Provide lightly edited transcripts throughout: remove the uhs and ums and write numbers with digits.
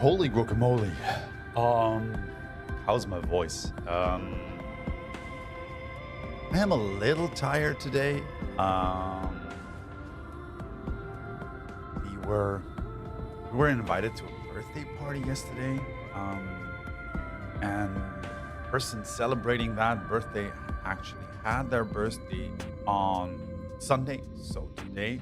Holy guacamole. How's my voice? I am a little tired today. We were invited to a birthday party yesterday. And the person celebrating that birthday actually had their birthday on Sunday, so today.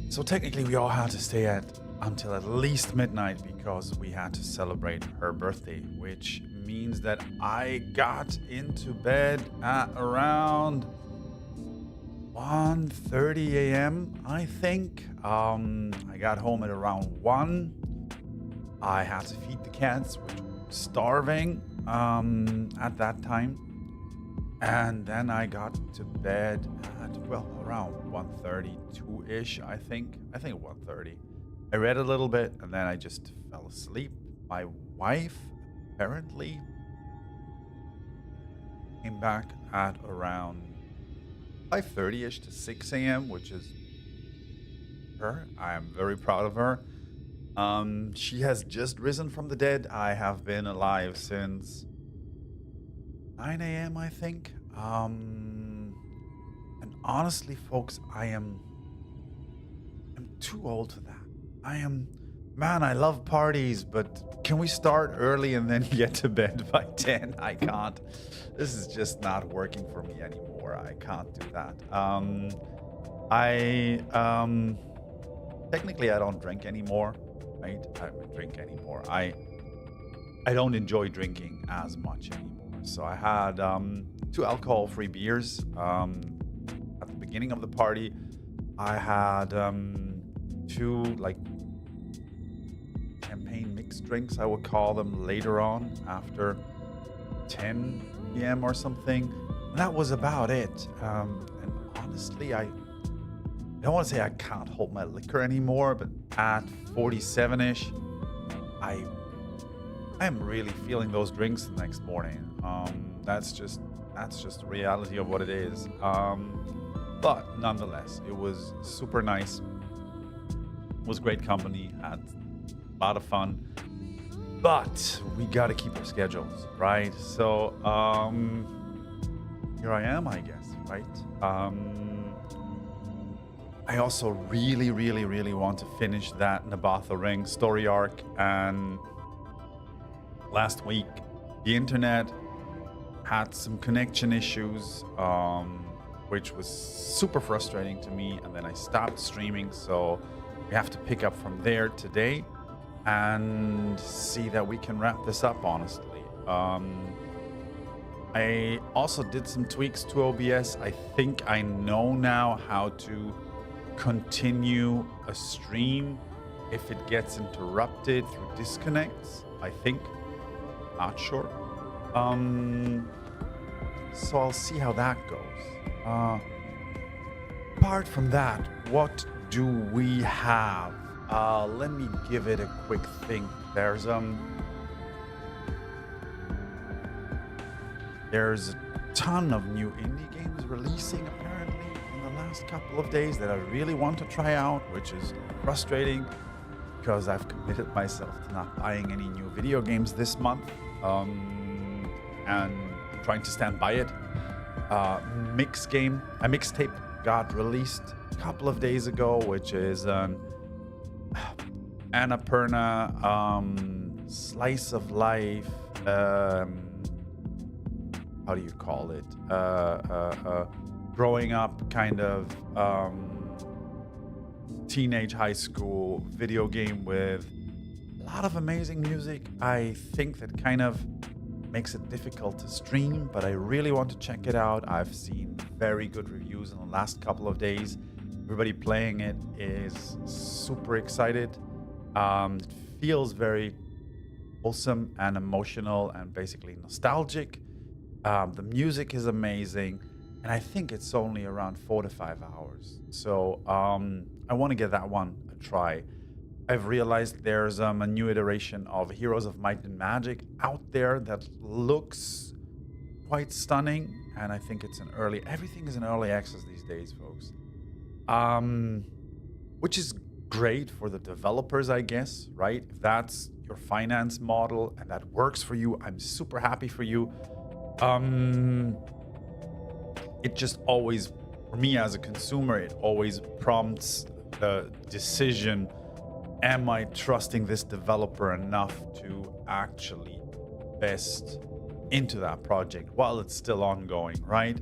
So technically we all had to stay until at least midnight because we had to celebrate her birthday, which means that I got into bed at around 1:30 a.m. I think. I got home at around 1. I had to feed the cats, which were starving at that time. And then I got to bed at, around 1:32-ish, I think 1:30. I read a little bit and then I just fell asleep. My wife apparently came back at around 5:30-ish to 6 a.m., which is her. I am very proud of her. She has just risen from the dead. I have been alive since 9 a.m., I think. And honestly, folks, I'm too old for that. I love parties, but can we start early and then get to bed by 10? I can't. This is just not working for me anymore. I can't do that. Technically, I don't drink anymore, right? I don't drink anymore. I don't enjoy drinking as much anymore. So I had 2 alcohol-free beers at the beginning of the party. I had 2 like champagne mixed drinks, I would call them, later on after 10 p.m. or something. And that was about it. And honestly, I don't want to say I can't hold my liquor anymore, but at 47-ish, I am really feeling those drinks the next morning. That's just the reality of what it is. But nonetheless, it was super nice. It was great company, had a lot of fun. But we got to keep our schedules, right? So here I am, I guess, right? I also really, really, really want to finish that Nabaath Areng story arc. And last week, the internet had some connection issues, which was super frustrating to me. And then I stopped streaming. So we have to pick up from there today and see that we can wrap this up, honestly. I also did some tweaks to OBS. I think I know now how to continue a stream if it gets interrupted through disconnects, I think. Not sure. So I'll see how that goes. Apart from that, what do we have? Let me give it a quick think. There's a ton of new indie games releasing apparently in the last couple of days that I really want to try out, which is frustrating because I've committed myself to not buying any new video games this month, and trying to stand by it. A mixtape got released a couple of days ago, which is an Annapurna slice of life, how do you call it, growing up kind of teenage high school video game with a lot of amazing music. I think that kind of makes it difficult to stream, but I really want to check it out. I've seen very good reviews in the last couple of days. Everybody playing it is super excited. It feels very wholesome and emotional and basically nostalgic. The music is amazing, and I think it's only around 4 to 5 hours. So I want to give that one a try. I've realized there's a new iteration of Heroes of Might and Magic out there that looks quite stunning, and I think it's everything is in early access these days, folks. Which is great for the developers, I guess, right? If that's your finance model and that works for you, I'm super happy for you. It just always, for me as a consumer, it always prompts the decision, am I trusting this developer enough to actually invest into that project while it's still ongoing, right?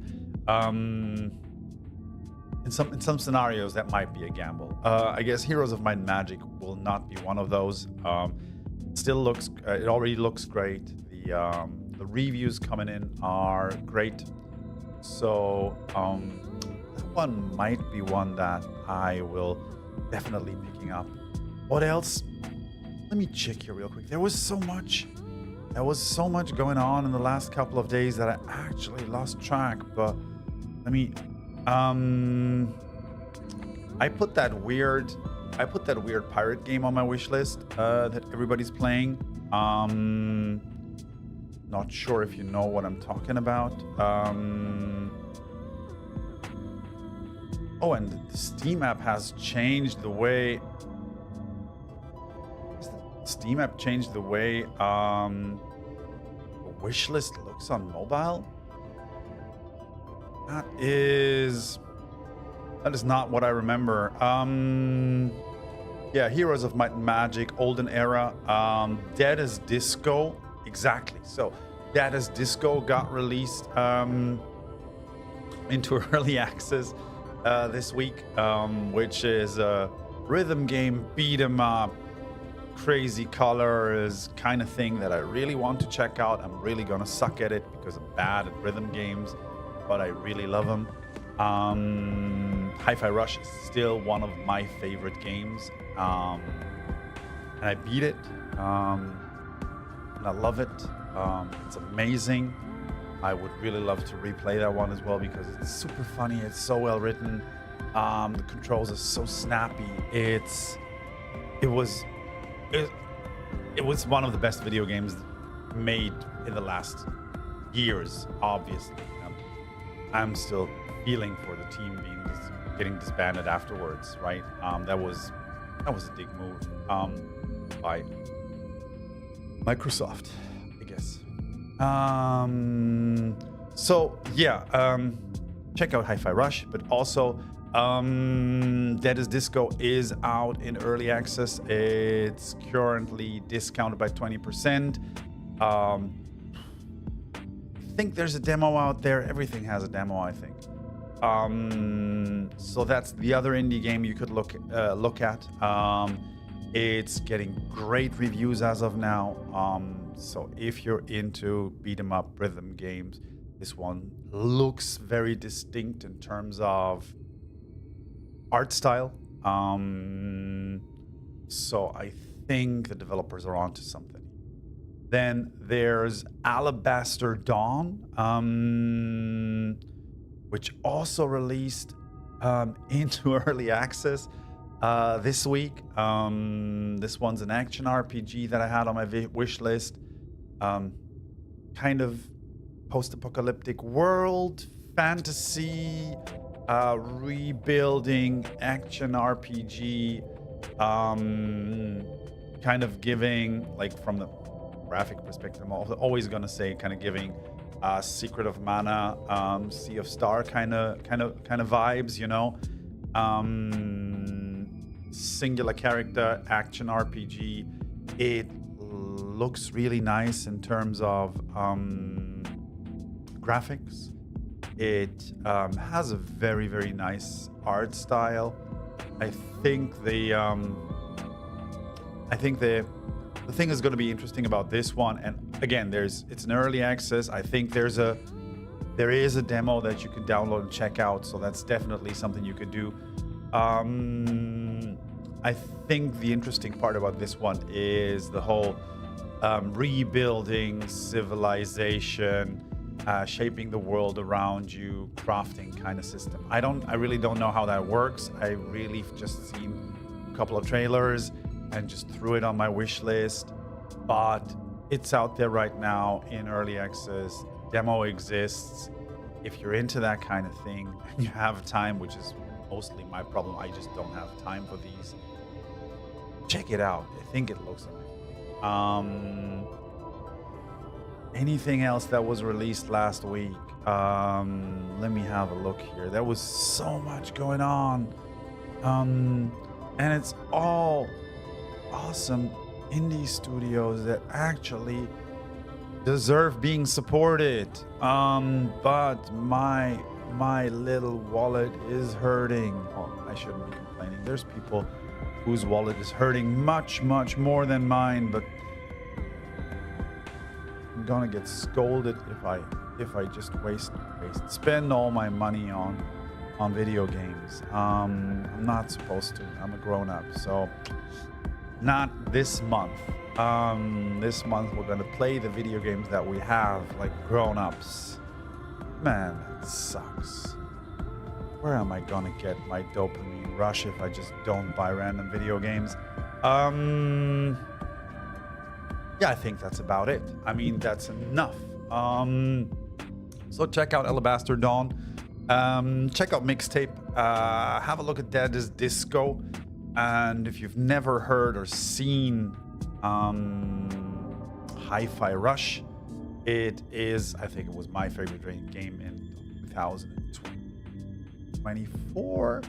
In some scenarios, that might be a gamble. I guess Heroes of Might and Magic will not be one of those. It already looks great. The reviews coming in are great. So that one might be one that I will definitely picking up. What else? Let me check here real quick. There was so much going on in the last couple of days that I actually lost track. But let me. I put that weird pirate game on my wish list that everybody's playing. Not sure if you know what I'm talking about. Oh, and the Steam app has changed the way. Steam app changed the way the wish list looks on mobile. That is not what I remember. Yeah, Heroes of Might and Magic, Olden Era, Dead as Disco, exactly. So, Dead as Disco got released into early access this week, which is a rhythm game, beat 'em up, crazy colors kind of thing that I really want to check out. I'm really gonna suck at it because I'm bad at rhythm games, but I really love them. Hi-Fi Rush is still one of my favorite games, and I beat it, and I love it. It's amazing. I would really love to replay that one as well because it's super funny. It's so well written. The controls are so snappy. It was one of the best video games made in the last years, obviously. I'm still feeling for the team getting disbanded afterwards, right? That was a big move by Microsoft, I guess. So yeah, check out Hi-Fi Rush, but also Dead as Disco is out in early access. It's currently discounted by 20%. I think there's a demo out there. Everything has a demo, I think. So that's the other indie game you could look at. It's getting great reviews as of now. So if you're into beat 'em up rhythm games, this one looks very distinct in terms of art style. So I think the developers are onto something. Then there's Alabaster Dawn, which also released into early access this week. This one's an action RPG that I had on my wish list. Kind of post-apocalyptic world, fantasy, rebuilding action RPG, kind of giving, like from the graphic perspective, I'm always gonna say kind of giving Secret of Mana, Sea of Star kind of vibes, you know. Singular character action RPG. It looks really nice in terms of graphics. It has a very, very nice art style. I think the thing is going to be interesting about this one, and again, it's an early access. I think there is a demo that you can download and check out, so that's definitely something you could do. I think the interesting part about this one is the whole rebuilding civilization, shaping the world around you, crafting kind of system. I really don't know how that works. I really just seen a couple of trailers and just threw it on my wish list, but it's out there right now in early access. Demo exists. If you're into that kind of thing and you have time, which is mostly my problem, I just don't have time for these. Check it out. I think it looks amazing. Anything else that was released last week? Let me have a look here. There was so much going on. And it's all awesome indie studios that actually deserve being supported. But my little wallet is hurting. Oh, I shouldn't be complaining. There's people whose wallet is hurting much more than mine, but I'm gonna get scolded if I just spend all my money on video games. I'm not supposed to. I'm a grown-up, so not this month. This month we're gonna play the video games that we have like grown-ups. Man, that sucks. Where am I gonna get my dopamine rush if I just don't buy random video games? Yeah, I think that's about it. I mean, that's enough. So check out Alabaster Dawn. Check out Mixtape. Have a look at Dead is Disco. And if you've never heard or seen Hi-Fi Rush, it is, I think it was my favorite game in 2024.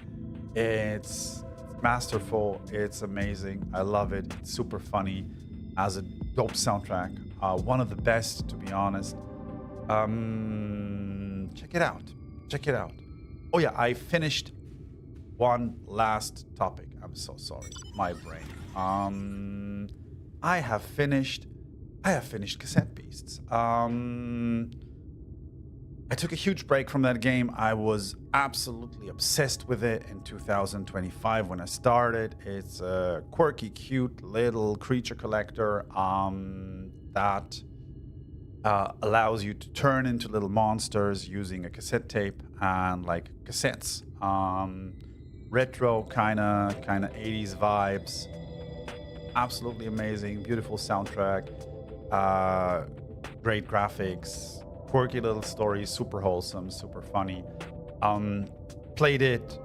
It's masterful. It's amazing. I love it. It's super funny. Has a dope soundtrack. One of the best, to be honest. Check it out. Check it out. Oh yeah, I finished one last topic. I'm so sorry. My brain. I have finished Cassette Beasts. I took a huge break from that game. I was absolutely obsessed with it in 2025 when I started. It's a quirky, cute little creature collector that allows you to turn into little monsters using a cassette tape and like cassettes. Retro kind of 80s vibes. Absolutely amazing, beautiful soundtrack, great graphics, quirky little stories, super wholesome, super funny. Played it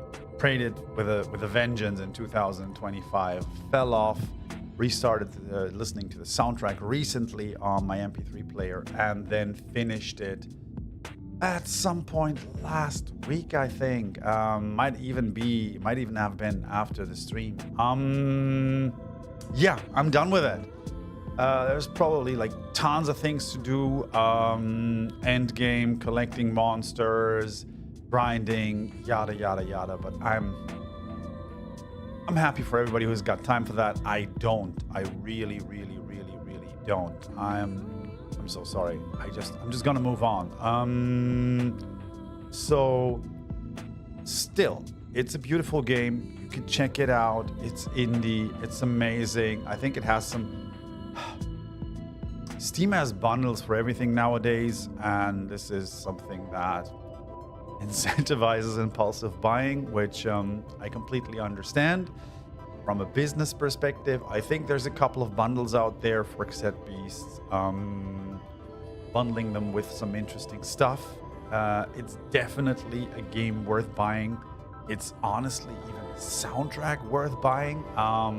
with a vengeance in 2025. Fell off, restarted listening to the soundtrack recently on my MP3 player, and then finished it at some point last week, I think. Might even have been after the stream. Yeah, I'm done with it. There's probably like tons of things to do. End game, collecting monsters, grinding, yada yada yada. But I'm happy for everybody who's got time for that. I don't. I really don't. I'm so sorry. I'm just gonna move on. So still, it's a beautiful game. You can check it out. It's indie. It's amazing. I think it has some. Steam has bundles for everything nowadays, and this is something that incentivizes impulsive buying, which I completely understand. From a business perspective, I think there's a couple of bundles out there for Cassette Beasts, bundling them with some interesting stuff. It's definitely a game worth buying. It's honestly even a soundtrack worth buying. I'll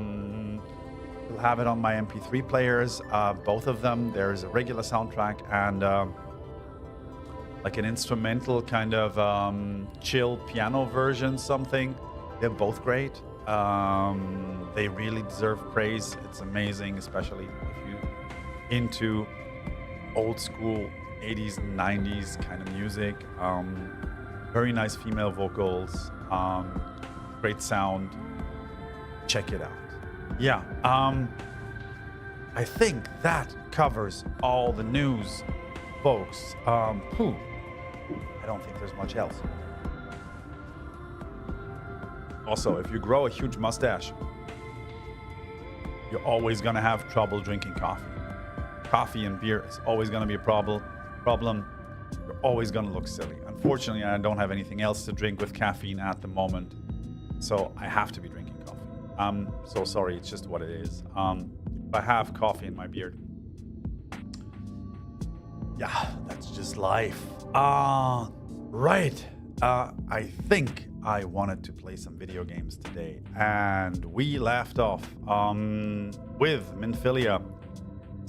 have it on my MP3 players, both of them. There's a regular soundtrack and like an instrumental kind of chill piano version, something. They're both great. They really deserve praise. It's amazing, especially if you're into old school 80s and 90s kind of music. Very nice female vocals, great sound. Check it out. Yeah, I think that covers all the news, folks. I don't think there's much else. Also, if you grow a huge mustache, you're always going to have trouble drinking coffee. Coffee and beer is always going to be a problem. You're always going to look silly. Unfortunately, I don't have anything else to drink with caffeine at the moment, so I have to be drinking coffee. I'm so sorry, it's just what it is. I have coffee in my beard. Yeah, that's just life. Right. I think I wanted to play some video games today, and we left off with Minphilia.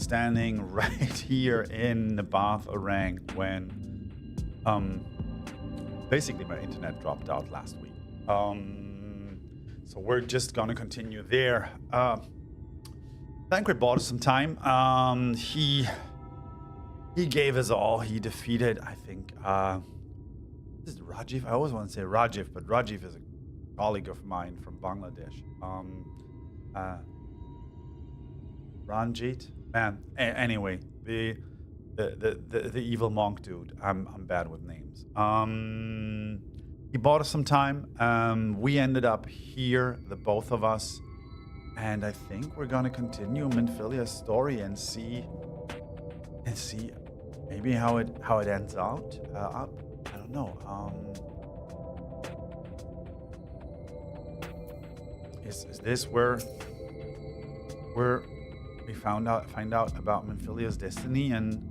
standing right here in Nabaath Areng when basically my internet dropped out last week. So we're just gonna continue there. Thancred bought us some time. He gave us all. He defeated, I think, this is Rajiv. I always want to say Rajiv, but Rajiv is a colleague of mine from Bangladesh. Ranjit, man. Anyway, the evil monk dude. I'm bad with names. He bought us some time. We ended up here, the both of us, and I think we're gonna continue Minphilia's story and see maybe how it ends out up. I don't know. Is this where we find out about Minphilia's destiny and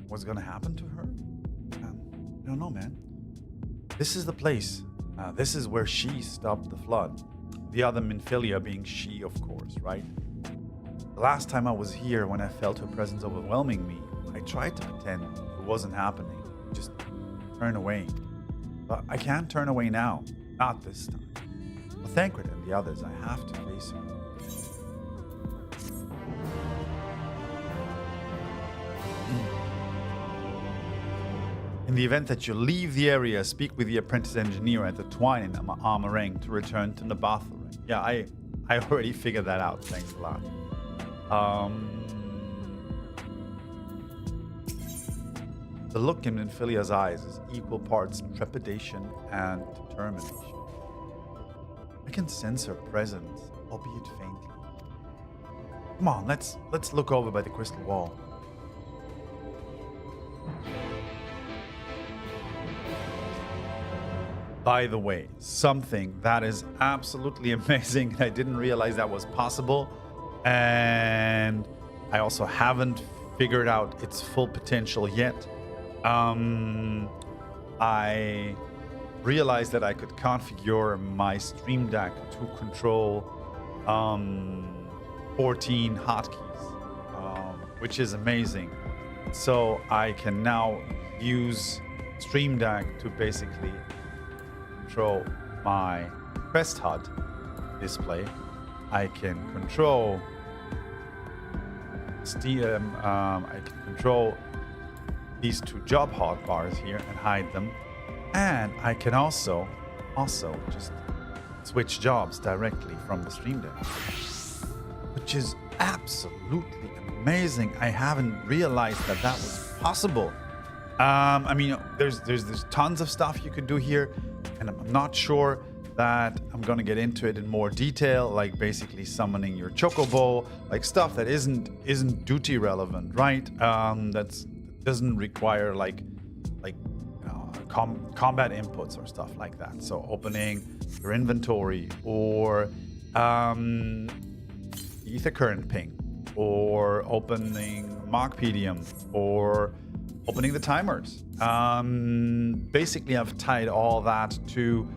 what's gonna happen to her? I don't know, man. This is the place. This is where she stopped the flood. The other Minphilia being she, of course, right? The last time I was here, when I felt her presence overwhelming me, I tried to pretend it wasn't happening. Just turn away. But I can't turn away now. Not this time. With Thancred and the others, I have to face her. In the event that you leave the area, speak with the apprentice engineer at the Twine in Areng to return to Nabaath Areng. Yeah, I already figured that out. Thanks a lot. The look in Minphilia's eyes is equal parts trepidation and determination. I can sense her presence, albeit faintly. Come on, let's look over by the crystal wall. By the way, something that is absolutely amazing, I didn't realize that was possible, and I also haven't figured out its full potential yet. I realized that I could configure my Stream Deck to control 14 hotkeys, which is amazing. So I can now use Stream Deck to basically control my Quest HUD display. I can control Steam. I can control these two job hotbars here and hide them, and I can also just switch jobs directly from the Stream Deck, which is absolutely amazing. I haven't realized that was possible. I mean, there's tons of stuff you could do here, and I'm not sure that I'm gonna get into it in more detail, like basically summoning your chocobo, like stuff that isn't duty relevant, right? That doesn't require combat inputs or stuff like that. So opening your inventory, or ether current ping, or opening Markpedium, or opening the timers. Basically, I've tied all that to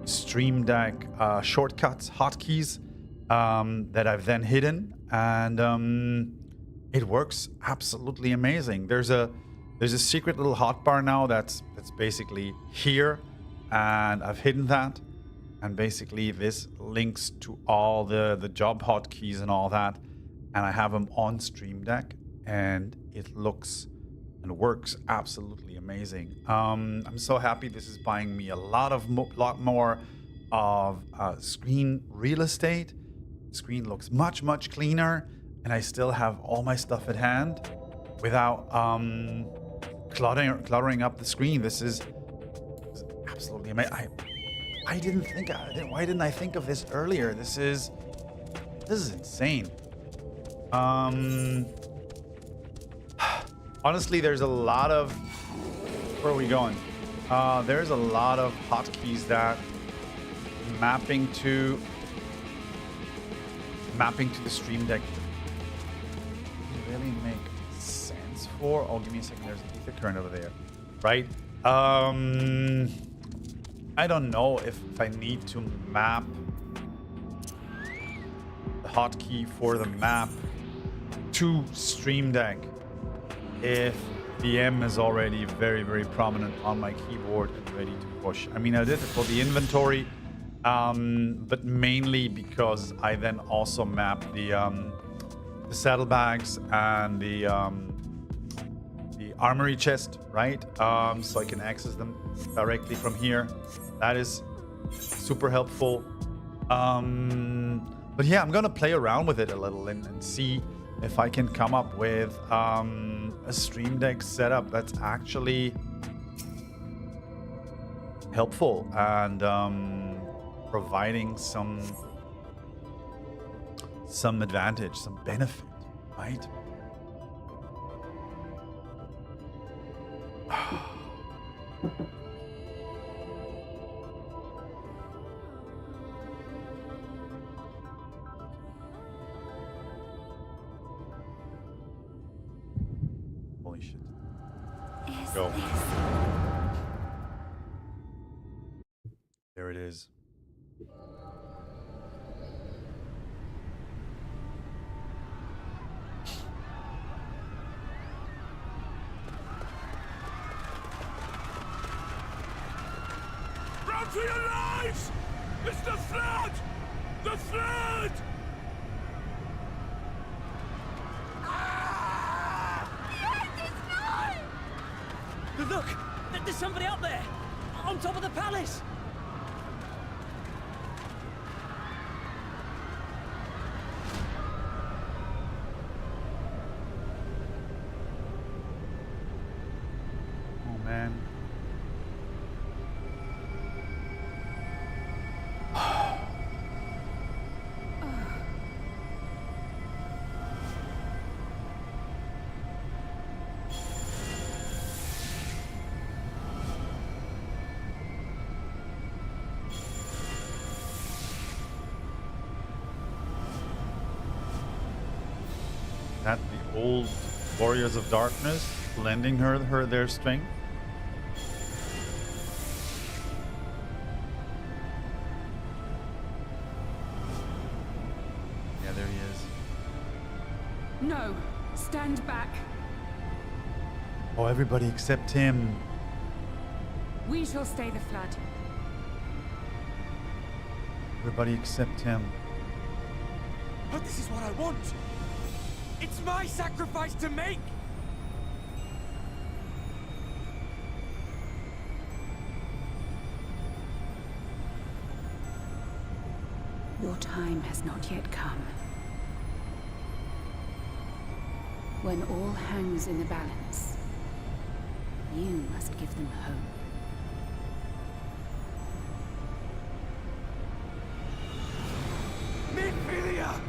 Stream Deck shortcuts, hotkeys that I've then hidden, and it works absolutely amazing. There's a secret little hotbar now that's basically here, and I've hidden that, and basically this links to all the job hotkeys and all that, and I have them on Stream Deck, and it looks and works absolutely amazing. I'm so happy. This is buying me a lot more of screen real estate. The screen looks much cleaner, and I still have all my stuff at hand without cluttering up the screen. This is absolutely amazing. Why didn't I think of this earlier? This is insane. Honestly, there's a lot of... Where are we going? There's a lot of hotkeys that mapping to the Stream Deck really make sense for. Oh, give me a second. There's an ether current over there, right? I don't know if I need to map the hotkey for the map to Stream Deck if the M is already very, very prominent on my keyboard and ready to push. I mean, I did it for the inventory, but mainly because I then also map the saddlebags and the armory chest, right? So I can access them directly from here. That is super helpful. But yeah, I'm gonna play around with it a little and see if I can come up with a Stream Deck setup that's actually helpful and providing some advantage, some benefit, right? Holy shit. Go. There it is. Run for your lives! It's the flood! The flood! Look! There's somebody up there! On top of the palace! Oh man. That the old warriors of darkness lending her their strength. Yeah, there he is. No, stand back. Oh, everybody except him. We shall stay the flood. Everybody except him. But this is what I want! It's my sacrifice to make! Your time has not yet come. When all hangs in the balance, you must give them hope. Minphilia!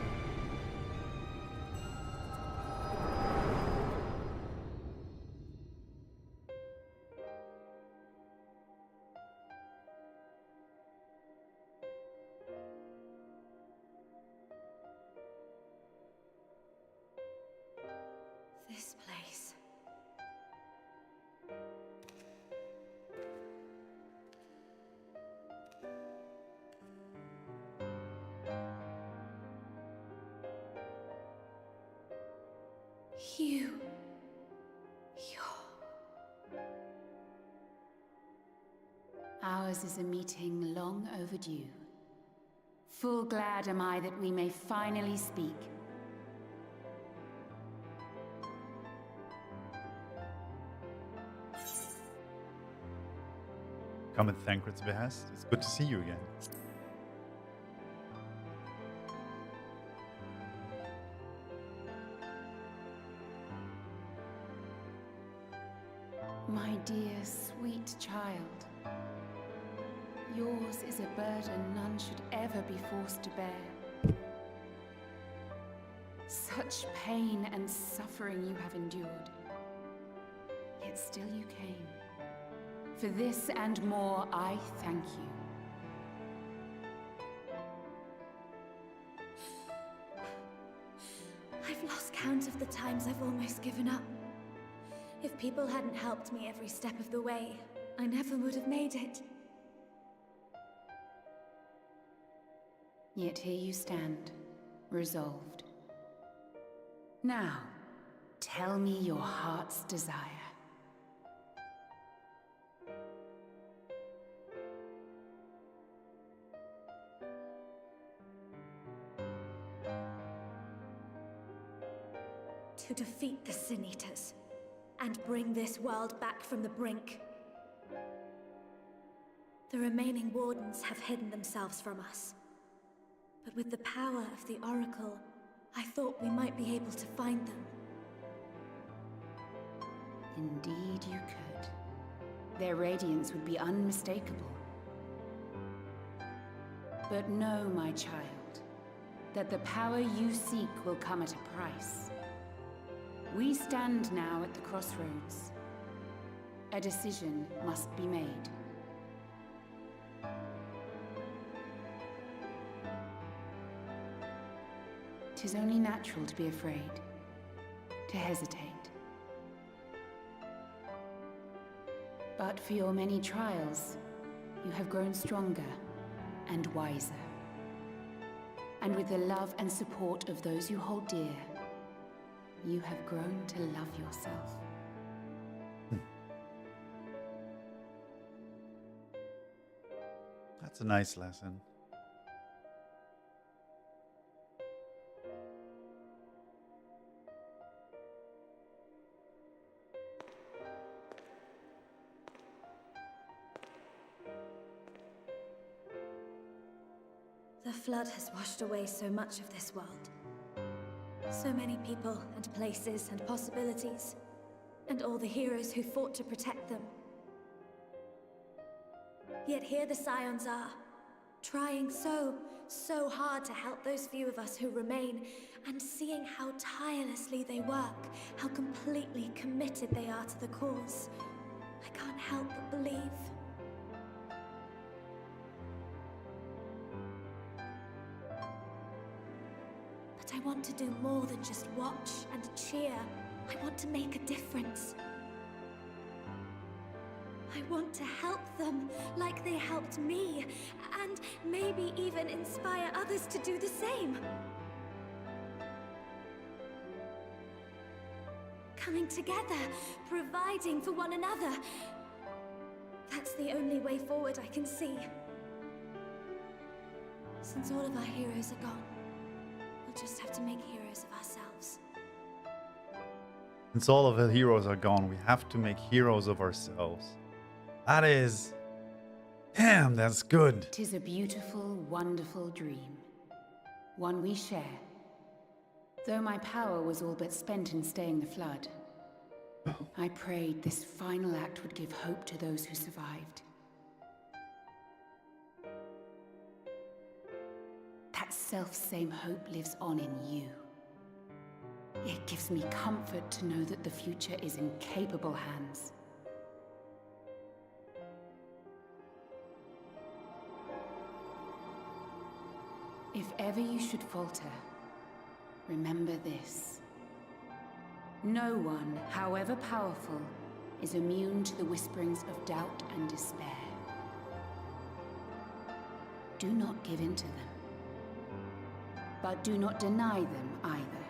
This place. Ours is a meeting long overdue. Full glad am I that we may finally speak. Come at Thancred's behest. It's good to see you again. My dear, sweet child, yours is a burden none should ever be forced to bear. Such pain and suffering you have endured, yet still you came. For this and more, I thank you. I've lost count of the times I've almost given up. If people hadn't helped me every step of the way, I never would have made it. Yet here you stand, resolved. Now, tell me your heart's desire. To defeat the Sin Eaters and bring this world back from the brink. The remaining Wardens have hidden themselves from us. But with the power of the Oracle, I thought we might be able to find them. Indeed you could. Their radiance would be unmistakable. But know, my child, that the power you seek will come at a price. We stand now at the crossroads. A decision must be made. 'Tis only natural to be afraid, to hesitate. But for your many trials, you have grown stronger and wiser. And with the love and support of those you hold dear, you have grown to love yourself. That's a nice lesson. The flood has washed away so much of this world. So many people and places and possibilities, and all the heroes who fought to protect them. Yet here the Scions are, trying so hard to help those few of us who remain, and seeing how tirelessly they work, how completely committed they are to the cause. I can't help but believe. But I want to do more than just watch and cheer. I want to make a difference. I want to help them like they helped me, and maybe even inspire others to do the same. Coming together, providing for one another. That's the only way forward I can see. Since all of our heroes are gone, we'll just have to make heroes of ourselves. Since all of the heroes are gone, we have to make heroes of ourselves. That is... Damn, that's good. 'Tis a beautiful, wonderful dream. One we share. Though my power was all but spent in staying the flood, I prayed this final act would give hope to those who survived. That self-same hope lives on in you. It gives me comfort to know that the future is in capable hands. If ever you should falter, remember this. No one, however powerful, is immune to the whisperings of doubt and despair. Do not give in to them, but do not deny them either.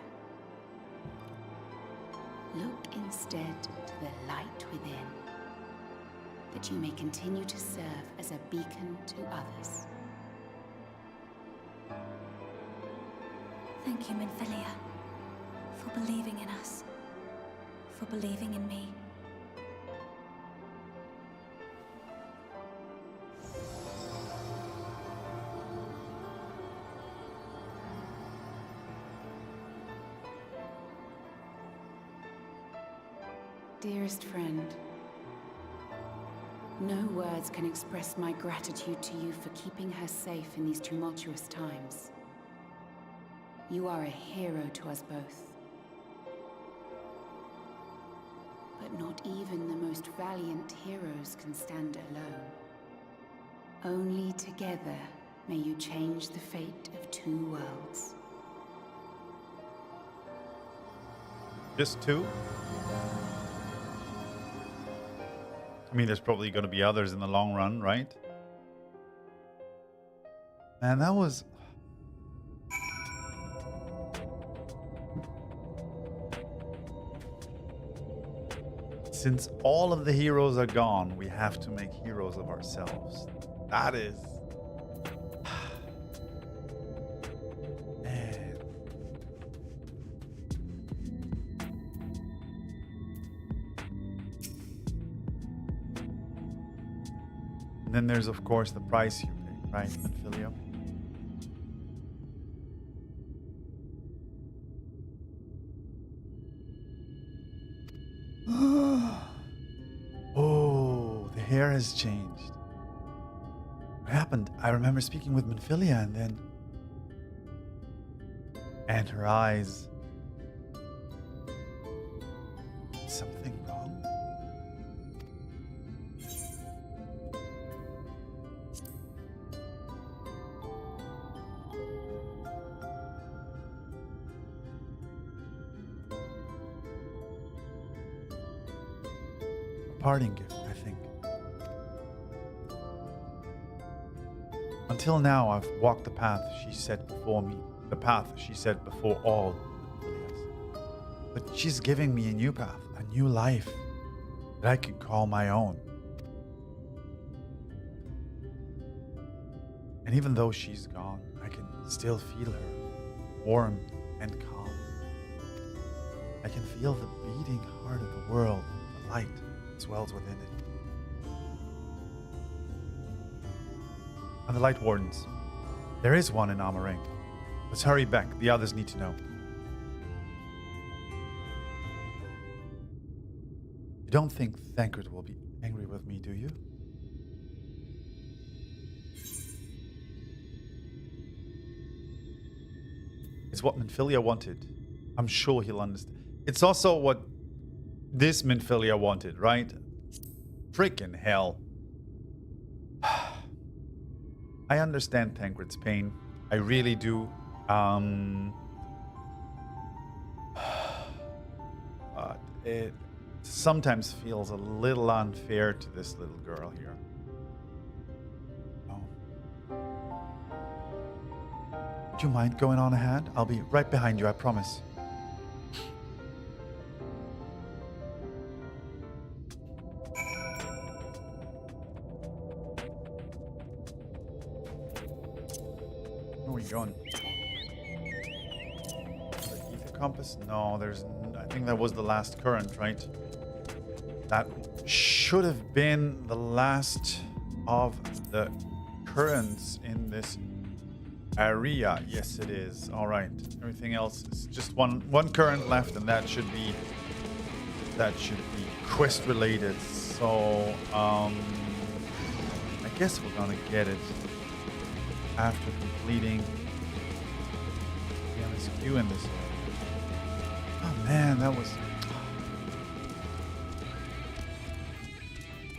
Look instead to the light within, that you may continue to serve as a beacon to others. Thank you, Minphilia, for believing in us, for believing in me. Dearest friend, no words can express my gratitude to you for keeping her safe in these tumultuous times. You are a hero to us both. But not even the most valiant heroes can stand alone. Only together may you change the fate of two worlds. Just two? I mean, there's probably going to be others in the long run, right? Man, that was... Since all of the heroes are gone, we have to make heroes of ourselves. That is... Man. And then there's, of course, the price you pay, right, Minphilia? Oh, the hair has changed. What happened? I remember speaking with Minphilia and then... And her eyes... Something wrong? Parting gift, I think. Until now, I've walked the path she set before me, the path she set before all Minphilias. But she's giving me a new path, a new life that I could call my own. And even though she's gone, I can still feel her, warm and calm. I can feel the beating heart of the world, the light swells within it. And the Light Wardens. There is one in Areng. Let's hurry back. The others need to know. You don't think Thancred will be angry with me, do you? It's what Minphilia wanted. I'm sure he'll understand. It's also what this Minphilia wanted, right? Freaking hell. I understand Thancred's pain. I really do. But it sometimes feels a little unfair to this little girl here. Oh. Would you mind going on ahead? I'll be right behind you, I promise. Going. The ether compass? No, there's... I think that was the last current, right? That should have been the last of the currents in this area. Yes, it is. All right. Everything else is just one current left, and that should be quest related. So, I guess we're gonna get it after completing the MSQ in this area. Oh man, that was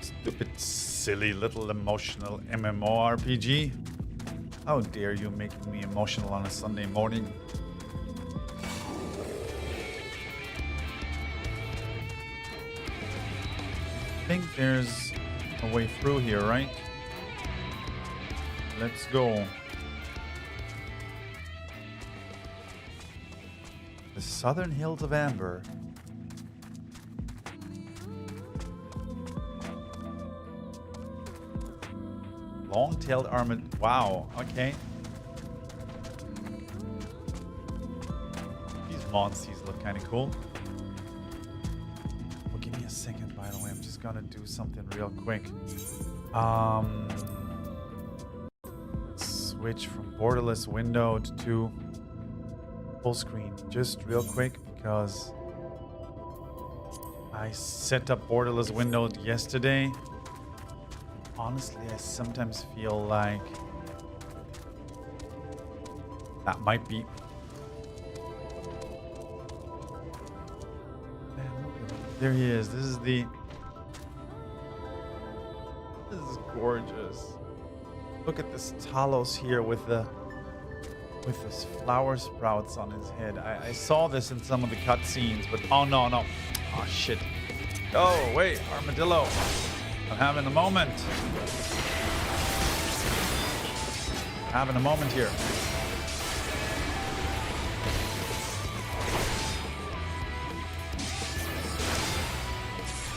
stupid, silly little emotional MMORPG. How dare you making me emotional on a Sunday morning? I think there's a way through here, right? Let's go. The Southern Hills of Amber. Long-tailed armored. Wow, okay. These monsters look kind of cool. Well, give me a second, by the way. I'm just gonna do something real quick. Switch from borderless window to full screen just real quick because I set up borderless window yesterday. Honestly, I sometimes feel like that might be... Man, there he is. This is gorgeous. Look at this Talos here with the flower sprouts on his head. I saw this in some of the cutscenes, but oh no. Oh shit. Oh wait, armadillo. I'm having a moment. Having a moment here.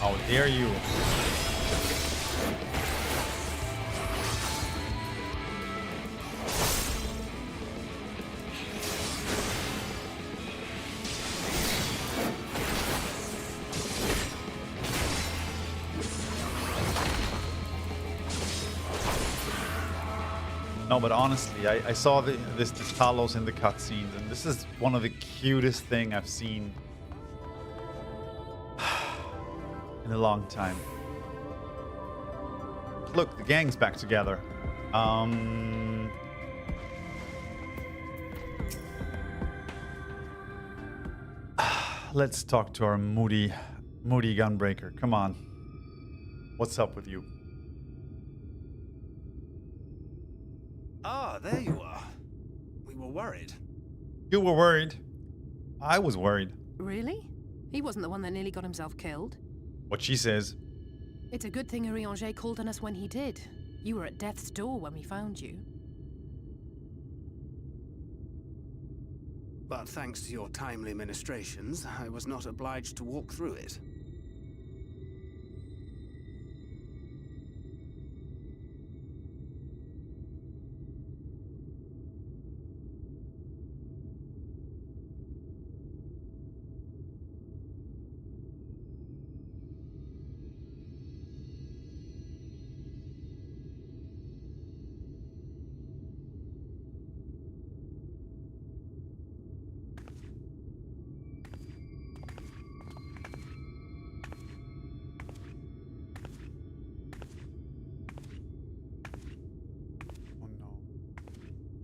How dare you? No, but honestly, I saw this Talos in the cutscenes, and this is one of the cutest thing I've seen in a long time. Look, the gang's back together. Let's talk to our moody gunbreaker. Come on. What's up with you? Ah, there you are. We were worried. You were worried. I was worried. Really? He wasn't the one that nearly got himself killed. What she says. It's a good thing Urianger called on us when he did. You were at death's door when we found you. But thanks to your timely ministrations, I was not obliged to walk through it.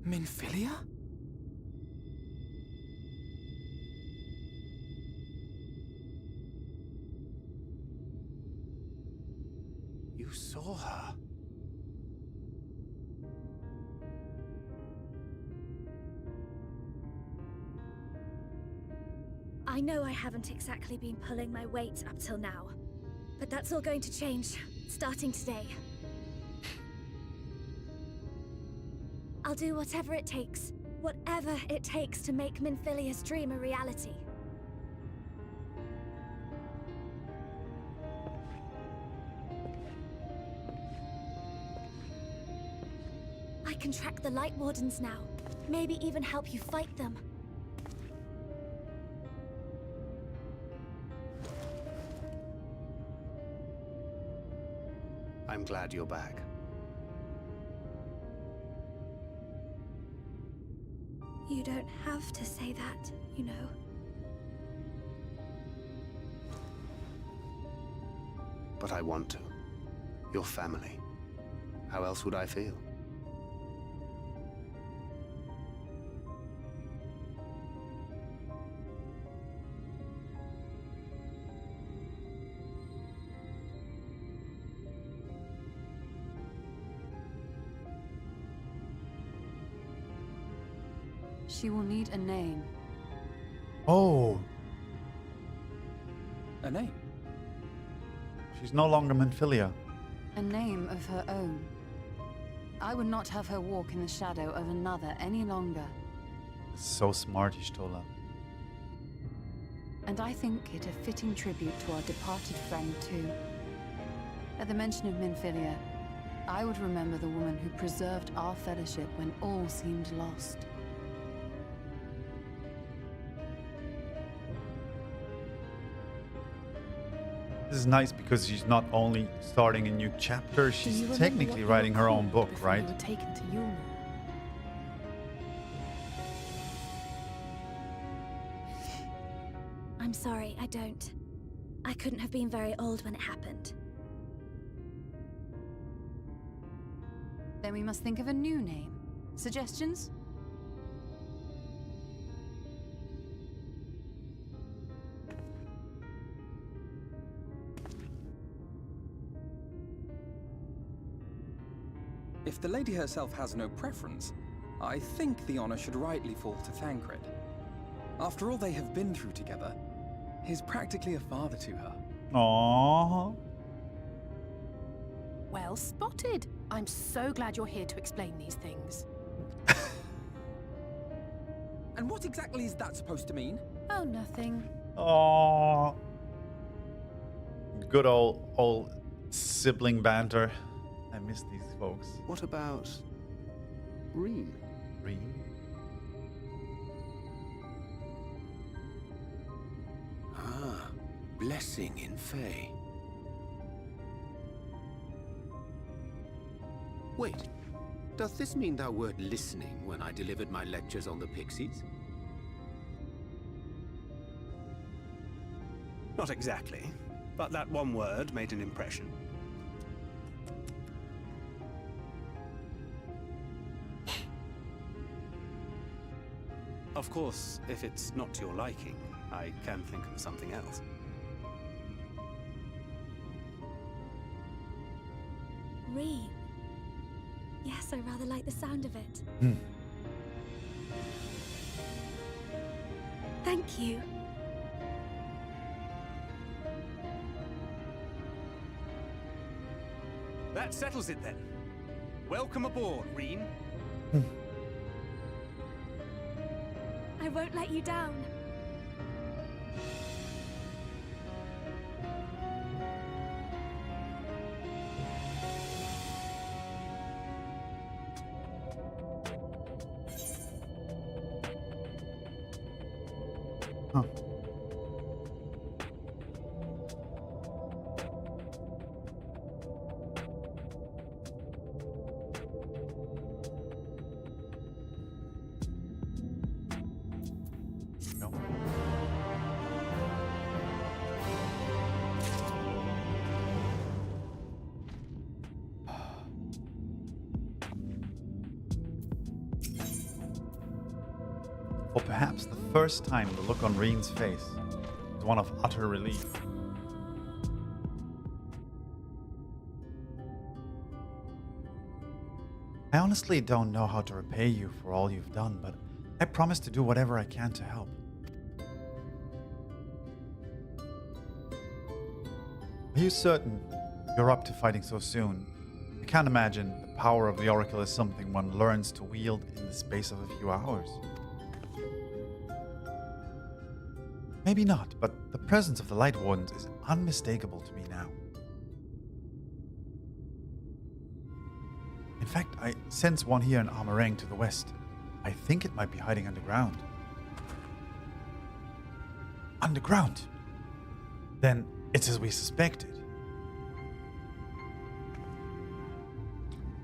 Minphilia? You saw her. I know I haven't exactly been pulling my weight up till now, but that's all going to change, starting today. I'll do whatever it takes to make Minphilia's dream a reality. I can track the Light Wardens now, maybe even help you fight them. I'm glad you're back. You don't have to say that, you know. But I want to. Your family. How else would I feel? She will need a name. Oh, A name? she's no longer Minphilia. A name of her own. I would not have her walk in the shadow of another any longer. It's so smart, Y'shtola. And I think it a fitting tribute to our departed friend too. At the mention of Minphilia, I would remember the woman who preserved our fellowship when all seemed lost. This is nice because she's not only starting a new chapter, Do you she's remember technically what you writing were her own called book, before right? You were taken to Yulna? I'm sorry, I don't. I couldn't have been very old when it happened. Then we must think of a new name. Suggestions? If the lady herself has no preference, I think the honor should rightly fall to Thancred. After all they have been through together, he's practically a father to her. Aww. Well spotted. I'm so glad you're here to explain these things. And what exactly is that supposed to mean? Oh, nothing. Aww. good old sibling banter. I miss these folks. What about Reen? Reen? Ah, blessing in Fae. Wait, does this mean thou wert listening when I delivered my lectures on the Pixies? Not exactly, but that one word made an impression. Of course, if it's not to your liking, I can think of something else. Reen. Yes, I rather like the sound of it. Thank you. That settles it then. Welcome aboard, Reen. I won't let you down. Huh. No. Or perhaps the first time the look on Reen's face was one of utter relief. I honestly don't know how to repay you for all you've done, but I promise to do whatever I can to help. Are you certain you're up to fighting so soon? I can't imagine the power of the Oracle is something one learns to wield in the space of a few hours. Maybe not, but the presence of the Light Wardens is unmistakable to me now. In fact, I sense one here in Areng to the west. I think it might be hiding underground. Underground? Then it's as we suspected.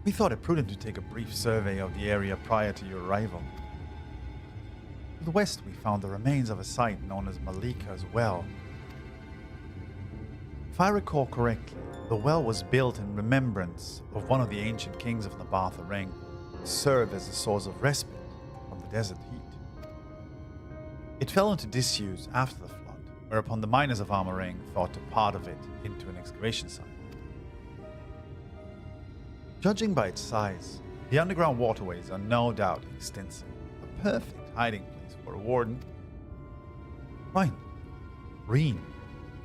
We thought it prudent to take a brief survey of the area prior to your arrival. To the west, we found the remains of a site known as Malika's Well. If I recall correctly, the well was built in remembrance of one of the ancient kings of Nabaath Areng, to serve as a source of respite from the desert heat. It fell into disuse after the flood, whereupon the miners of Areng thought to part of it into an excavation site. Judging by its size, the underground waterways are no doubt extensive, a perfect hiding place for a warden. Fine. Reen,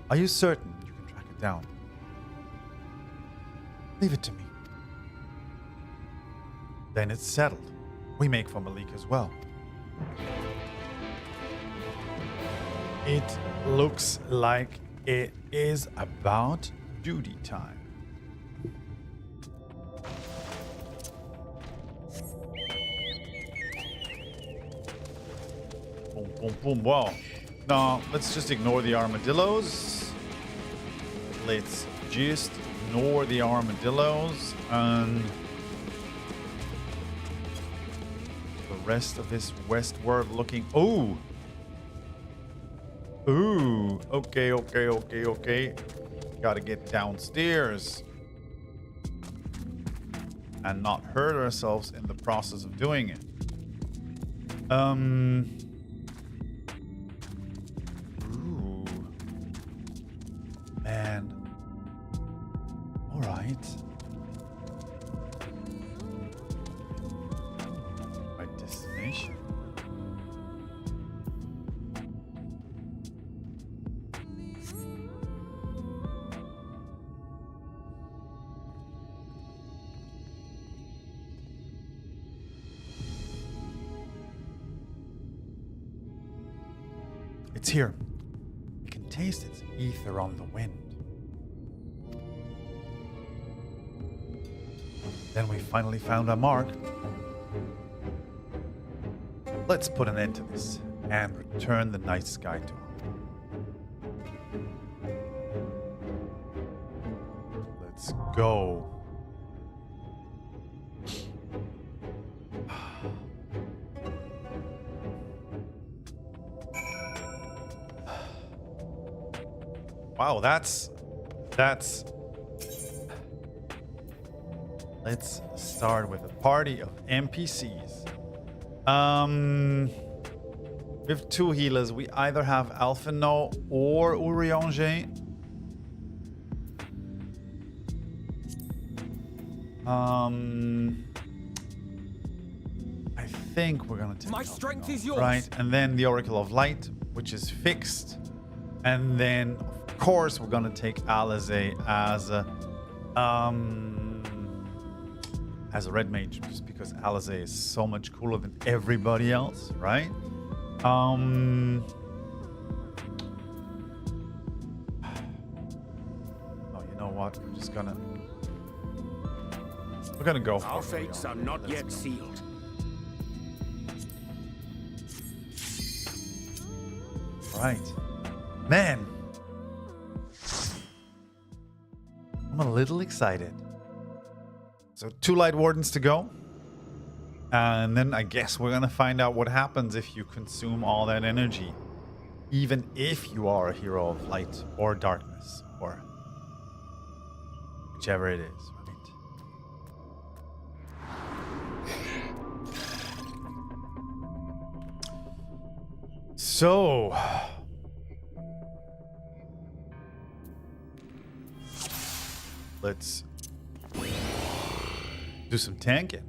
are you certain you can track it down? Leave it to me. Then it's settled. We make for Malik as well. It looks like it is about duty time. Boom, boom, boom. Wow. No, let's just ignore the armadillos. Let's just ignore the armadillos and the rest of this westward looking. Oh! Ooh. Okay. Gotta get downstairs and not hurt ourselves in the process of doing it. Ooh. Man. All right. My destination. It's here. You can taste its ether on the wind. Then we finally found our mark. Let's put an end to this and return the night sky to him. Let's go. Wow, that's... Let's start with a party of NPCs. We have 2 healers. We either have Alphino or Urianger. I think we're gonna take My Alphino, strength is yours. right? And then the Oracle of Light, which is fixed. And then, of course, we're gonna take Alize as a red mage, just because Alize is so much cooler than everybody else, right? Oh, you know what? We're gonna go for Our it. fates are not Let's yet go. sealed. All right, man. I'm a little excited. So 2 Light Wardens to go. And then I guess we're gonna find out what happens if you consume all that energy. Even if you are a hero of light or darkness, or whichever it is, right? So... let's do some tanking.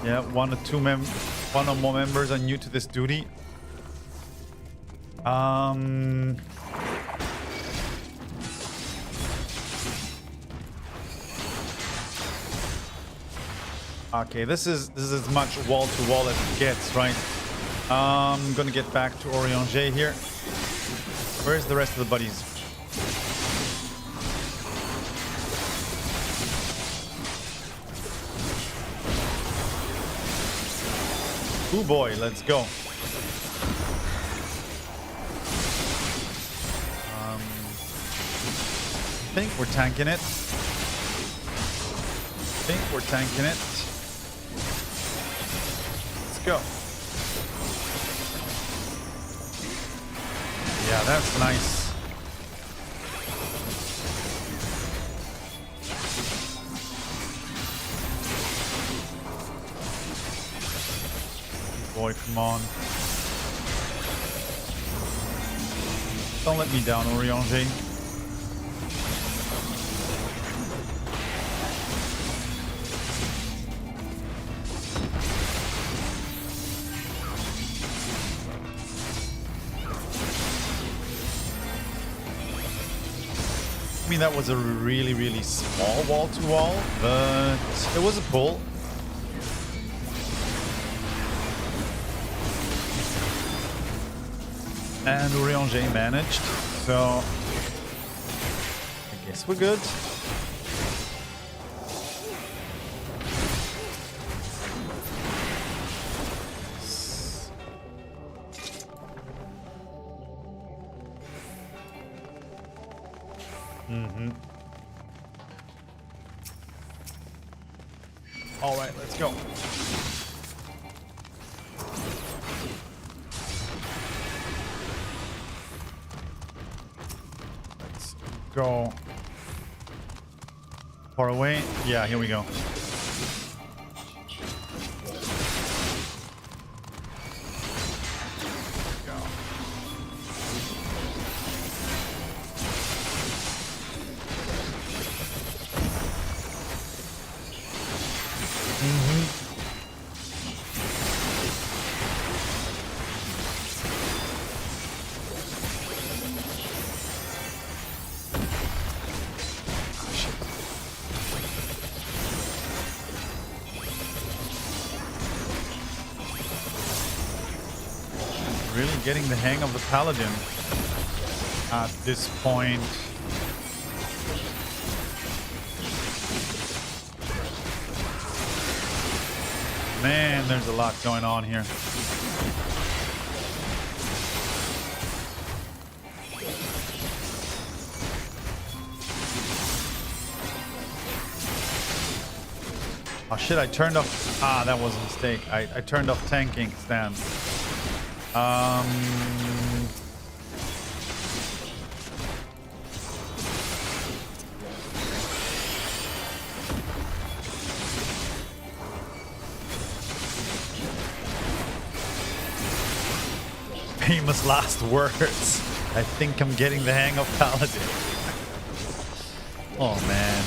Yeah, one or more members are new to this duty. Okay, this is as much wall to wall as it gets, right? I'm gonna get back to Urianger here. Where's the rest of the buddies? Oh boy, let's go. I think we're tanking it. Let's go. Yeah, that's nice. Boy, come on. Don't let me down, Urianger. I mean, that was a really, really small wall-to-wall, but it was a pull. And Urianger managed, so I guess we're good. All right, let's go. Let's go. Far away. Yeah, here we go. really getting the hang of the paladin at this point. Man, there's a lot going on here. Oh shit, I turned off. Ah, that was a mistake. I turned off tanking stance. Famous last words. I think I'm getting the hang of paladin. Oh man.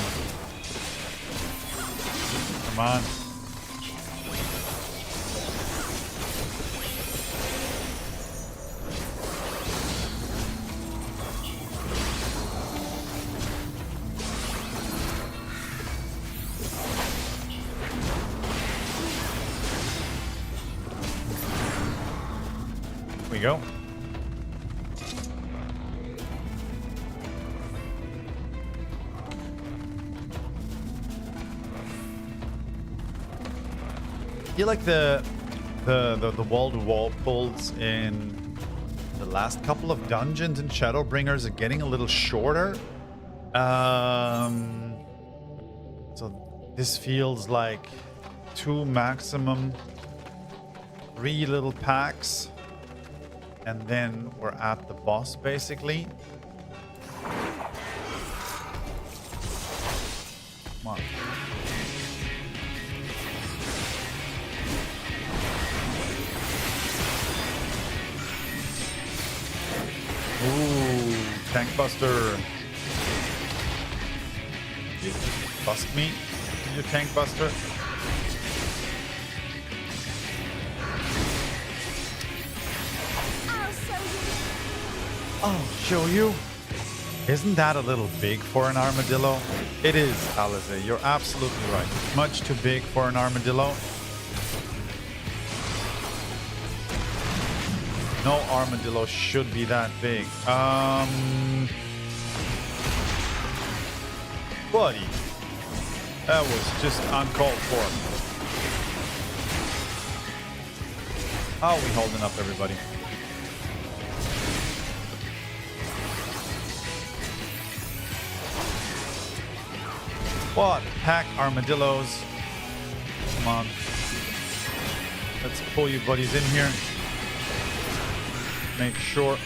Come on. Here we go. I feel like the wall-to-wall pulls in the last couple of dungeons in Shadowbringers are getting a little shorter. So this feels like 2 maximum, 3 little packs, and then we're at the boss basically. Come on. Ooh, tank buster. You bust me, you tank buster. I'll show you. Isn't that a little big for an armadillo? It is, Alize. You're absolutely right. Much too big for an armadillo. No armadillo should be that big. Buddy, that was just uncalled for. How are we holding up, everybody? What? Pack armadillos. Come on. Let's pull you buddies in here. Make sure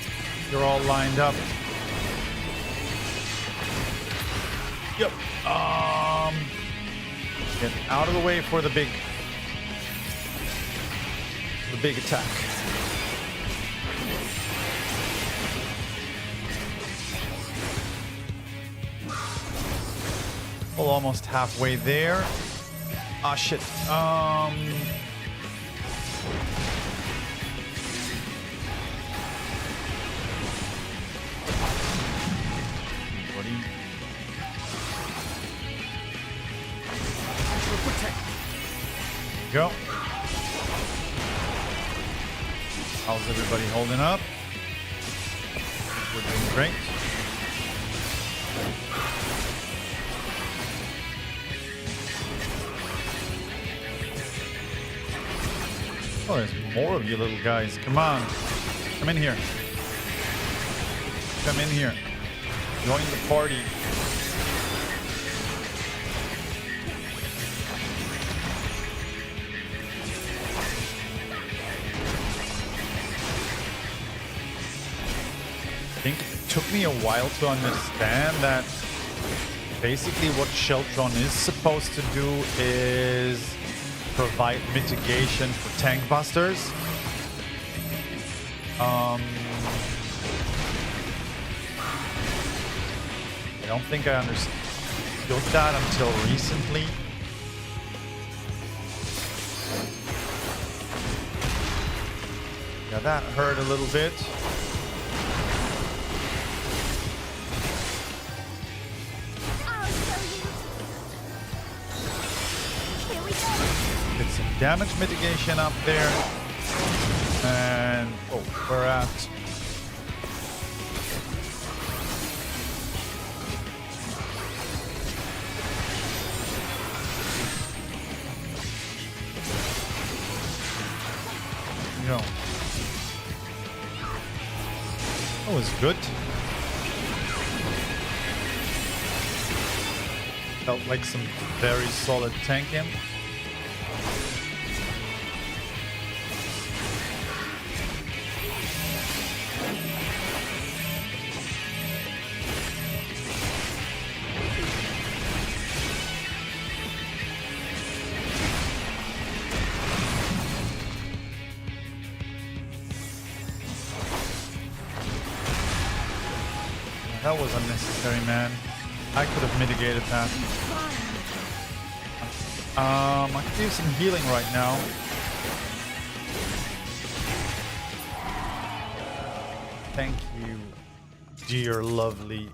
you're all lined up. Yep. Get out of the way for the big attack. Well, almost halfway there. Ah, shit. Go. How's everybody holding up? We're doing great. Oh, there's more of you little guys. Come on. Come in here. Come in here. Join the party. I think it took me a while to understand that basically what Sheltron is supposed to do is provide mitigation for tank busters. I don't think I understood that until recently. Yeah, that hurt a little bit. Get some damage mitigation up there. And oh, we're at no. That was good. Felt like some very solid tanking. That was unnecessary, man. I could have mitigated that. I could use some healing right now. Thank you, dear lovely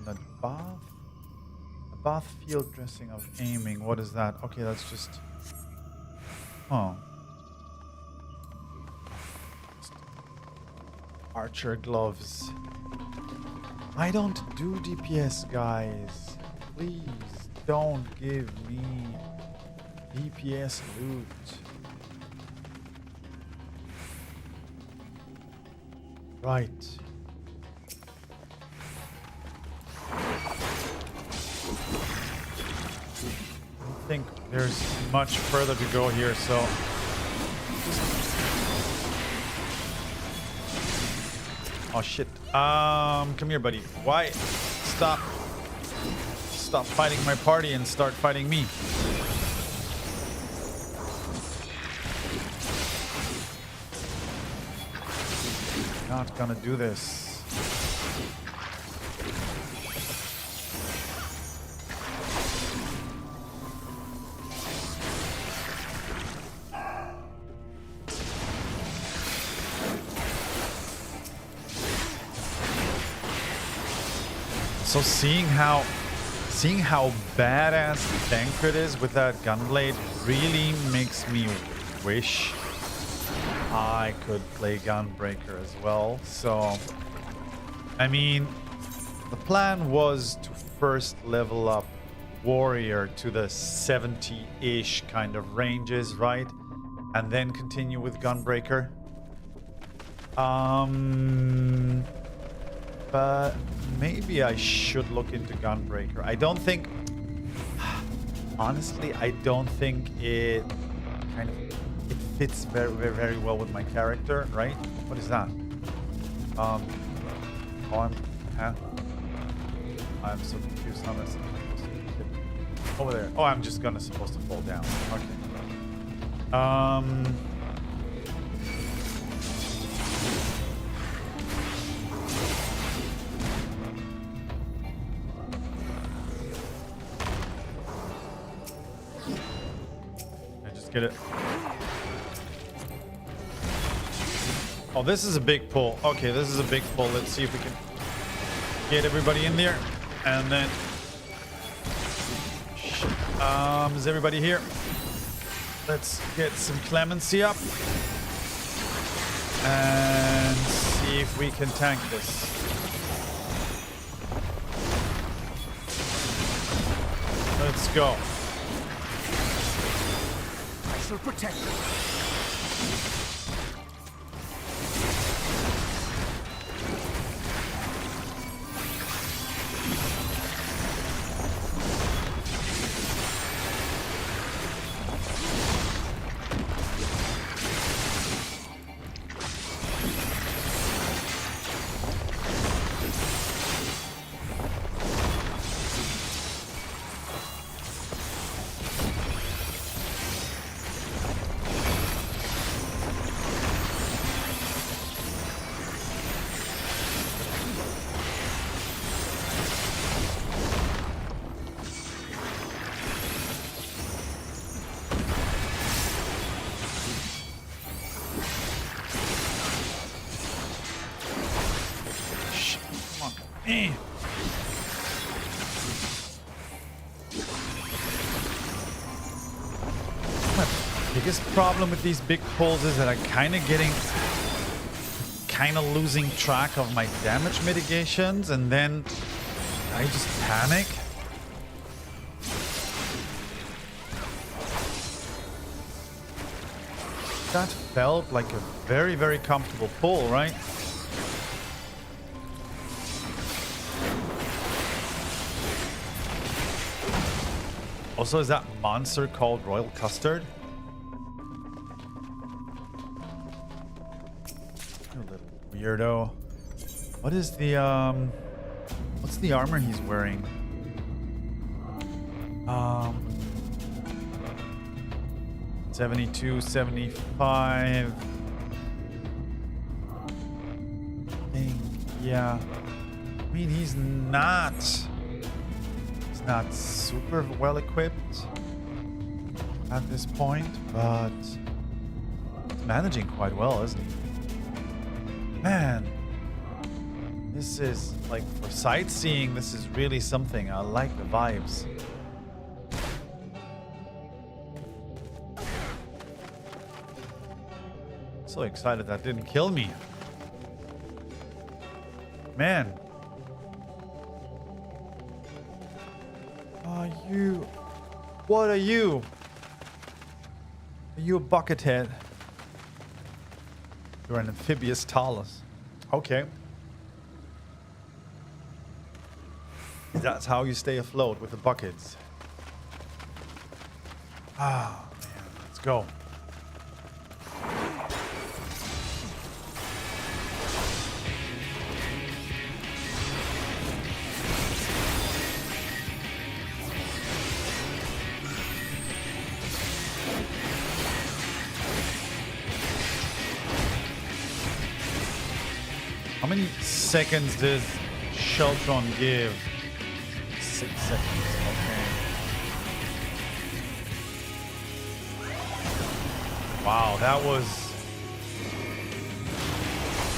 Nabaath. Nabaath field dressing of aiming. What is that? Okay, that's just... Oh. Archer gloves. I don't do DPS, guys. Please don't give me DPS loot. Right. I think there's much further to go here, so... Oh shit. Come here, buddy. Why? Stop fighting my party and start fighting me. Not gonna do this. So seeing how badass Tancred is with that gunblade really makes me wish I could play Gunbreaker as well. So, I mean, the plan was to first level up Warrior to the 70-ish kind of ranges, right? And then continue with Gunbreaker. But maybe I should look into Gunbreaker. I don't think... Honestly, I don't think it kind of... It fits very, very, very well with my character, right? What is that? Oh, I'm so confused. How am I supposed to get over there? Oh, I'm just supposed to fall down. Okay. Get it. Oh, this is a big pull. Okay, this is a big pull. Let's see if we can get everybody in there. And then... is everybody here? Let's get some clemency up. And see if we can tank this. Let's go. Shall protect them. biggest problem with these big pulls is that I'm kind of losing track of my damage mitigations, and then I just panic. That felt like a very, very comfortable pull, right? Also, is that monster called Royal Custard? You little weirdo. What is the what's the armor he's wearing? 72, 75. Yeah. I mean, he's not super well equipped at this point, but he's managing quite well, isn't he? Man, this is like, for sightseeing, this is really something. I like the vibes. So excited that didn't kill me. Man. Are you... What are you? Are you a buckethead? You're an amphibious talus. Okay. That's how you stay afloat, with the buckets. Ah, man. Let's go. How many seconds does Sheltron give? 6 seconds, okay. Wow, that was...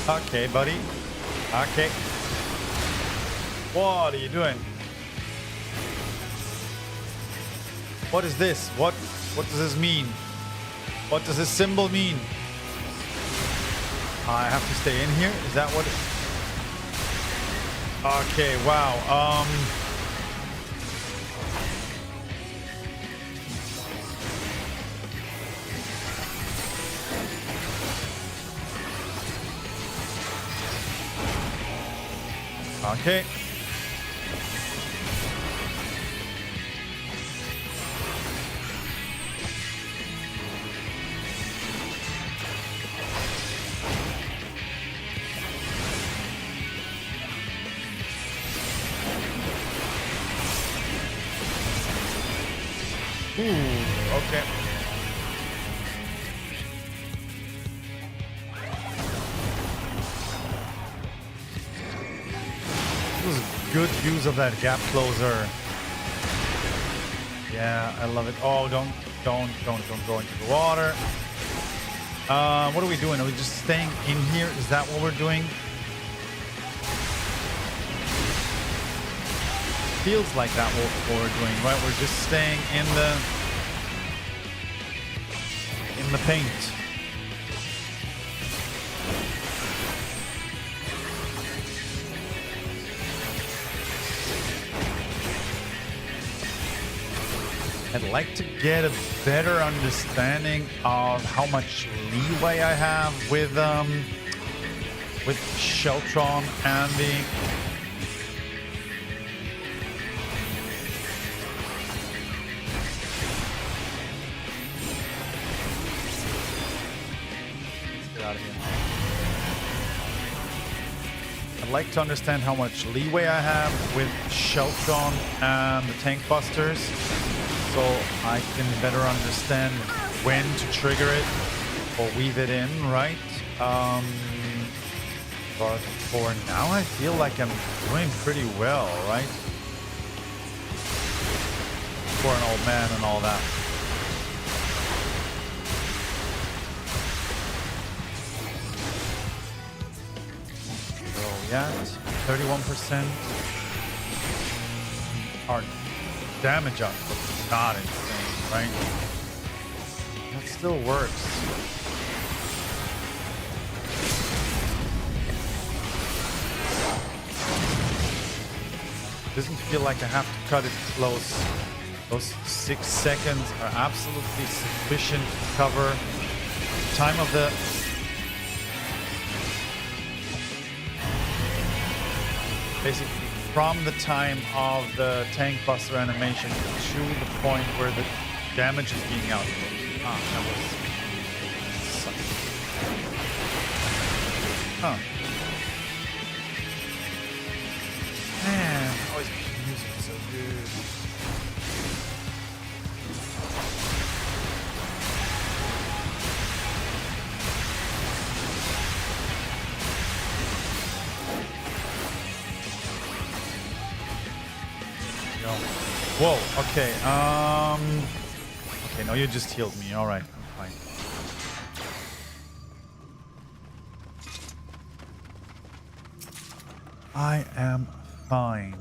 Okay, buddy. Okay. What are you doing? What is this? What does this mean? What does this symbol mean? I have to stay in here? Is that what it... Okay, wow. Okay. Okay. This was good use of that gap closer. Yeah, I love it. Oh, don't go into the water. What are we doing? Are we just staying in here? Is that what we're doing? Feels like that what we're doing, right? We're just staying in the paint. I'd like to get a better understanding of how much leeway I have with Sheltron and the... I'd like to understand how much leeway I have with Sheltron and the Tank Busters, so I can better understand when to trigger it or weave it in, right? But for now, I feel like I'm doing pretty well, right? For an old man and all that. Yeah, 31%. Our damage output is not insane, right? still works. Doesn't feel like I have to cut it close. Those 6 seconds are absolutely sufficient to cover the time of the... Basically, from the time of the tank buster animation to the point where the damage is being output. Ah, that was... sucks. Huh. Man, always music so good. No. Whoa, okay, okay, no, you just healed me, alright, I'm fine. I am fine.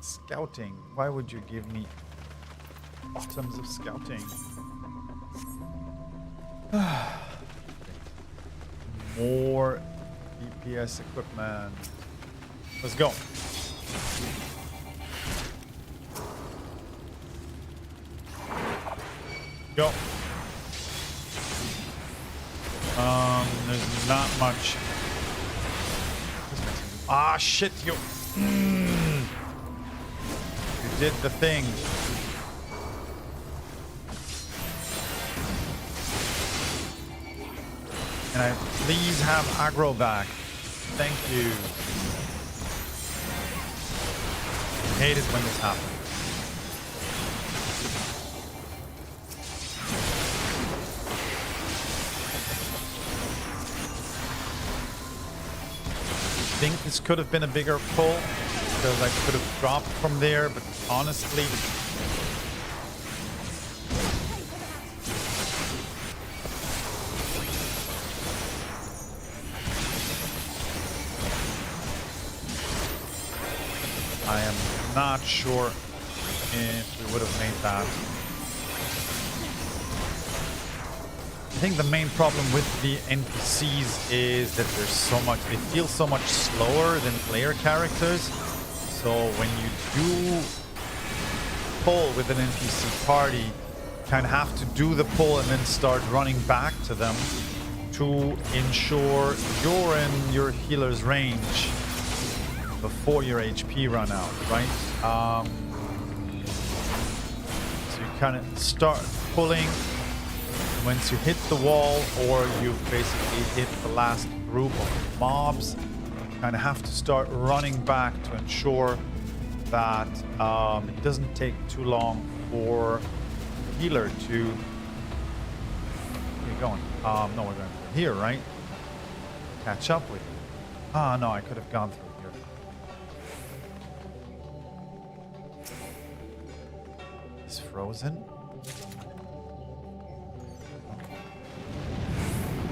Scouting. Why would you give me items of scouting? More DPS equipment. Let's go. Go. There's not much. Ah, shit, you did the thing. Can I please have aggro back? Thank you. I hate it when this happens. I think this could have been a bigger pull because I could have dropped from there, but honestly, I am not sure if we would have made that. I think the main problem with the NPCs is that there's so much, they feel so much slower than player characters. So when you do pull with an NPC party, you kind of have to do the pull and then start running back to them to ensure you're in your healer's range before your HP run out, right? So you kind of start pulling once you hit the wall, or you basically hit the last group of mobs. You kind of have to start running back to ensure that it doesn't take too long for the healer to... Where are you going? No, we're going through here, right? Catch up with you. Ah, no, I could have gone through here. It's frozen.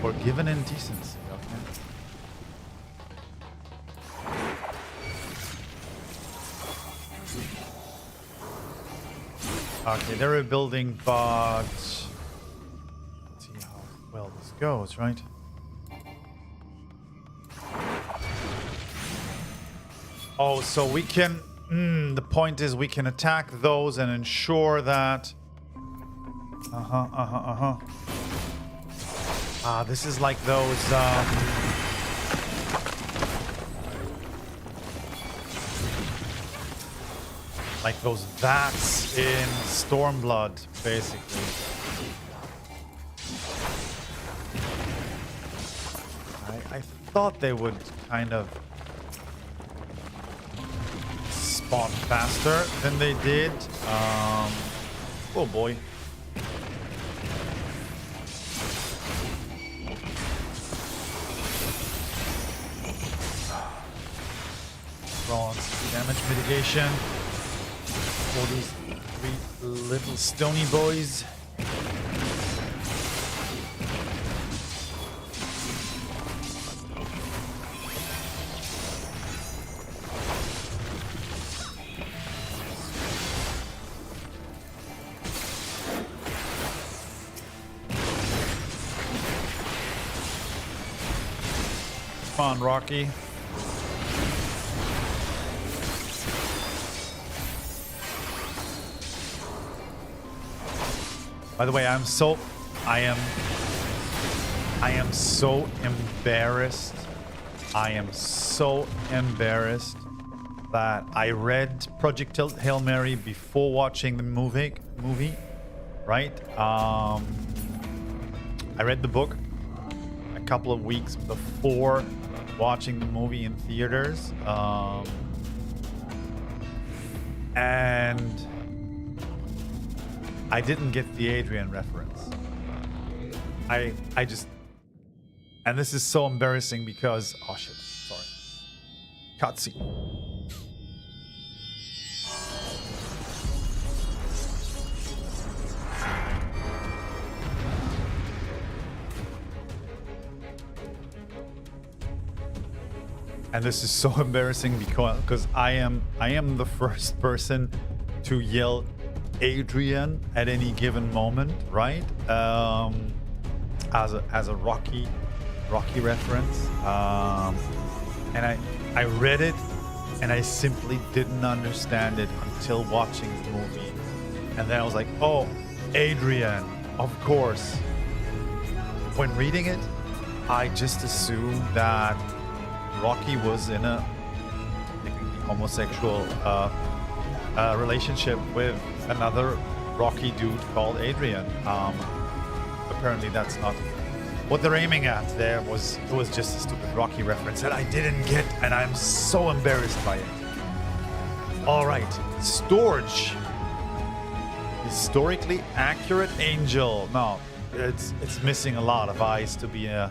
Forgiven indecency, okay. Okay, they're rebuilding, but let's see how well this goes, right? Oh, so we can... the point is we can attack those and ensure that... this is like those, like those vats in Stormblood, basically. I thought they would kind of spawn faster than they did. Oh boy. Damage mitigation for these three little stony boys. Come on, Rocky. By the way, I am so embarrassed. I am so embarrassed that I read Project Hail Mary before watching the movie, right? I read the book a couple of weeks before watching the movie in theaters. And I didn't get the Adrian reference. I just, and this is so embarrassing because, oh shit, sorry. Cutscene. And this is so embarrassing because I am the first person to yell Adrian at any given moment, right? As a Rocky reference, and I read it and I simply didn't understand it until watching the movie, and then I was like, oh, Adrian, of course. When reading it, I just assumed that Rocky was in a homosexual relationship with another Rocky dude called Adrian. Apparently that's not what they're aiming at. It was just a stupid Rocky reference that I didn't get, and I'm so embarrassed by it. All right, Storge. Historically accurate angel. No, it's missing a lot of eyes to be an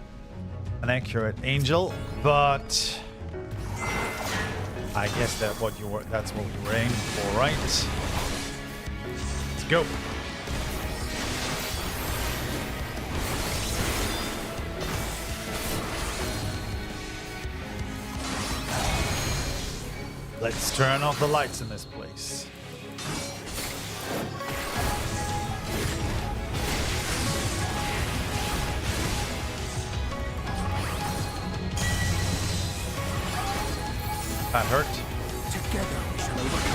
accurate angel, but I guess that's what you were aiming for, right? Let's go. Let's turn off the lights in this place. That hurt. Together we shall overcome.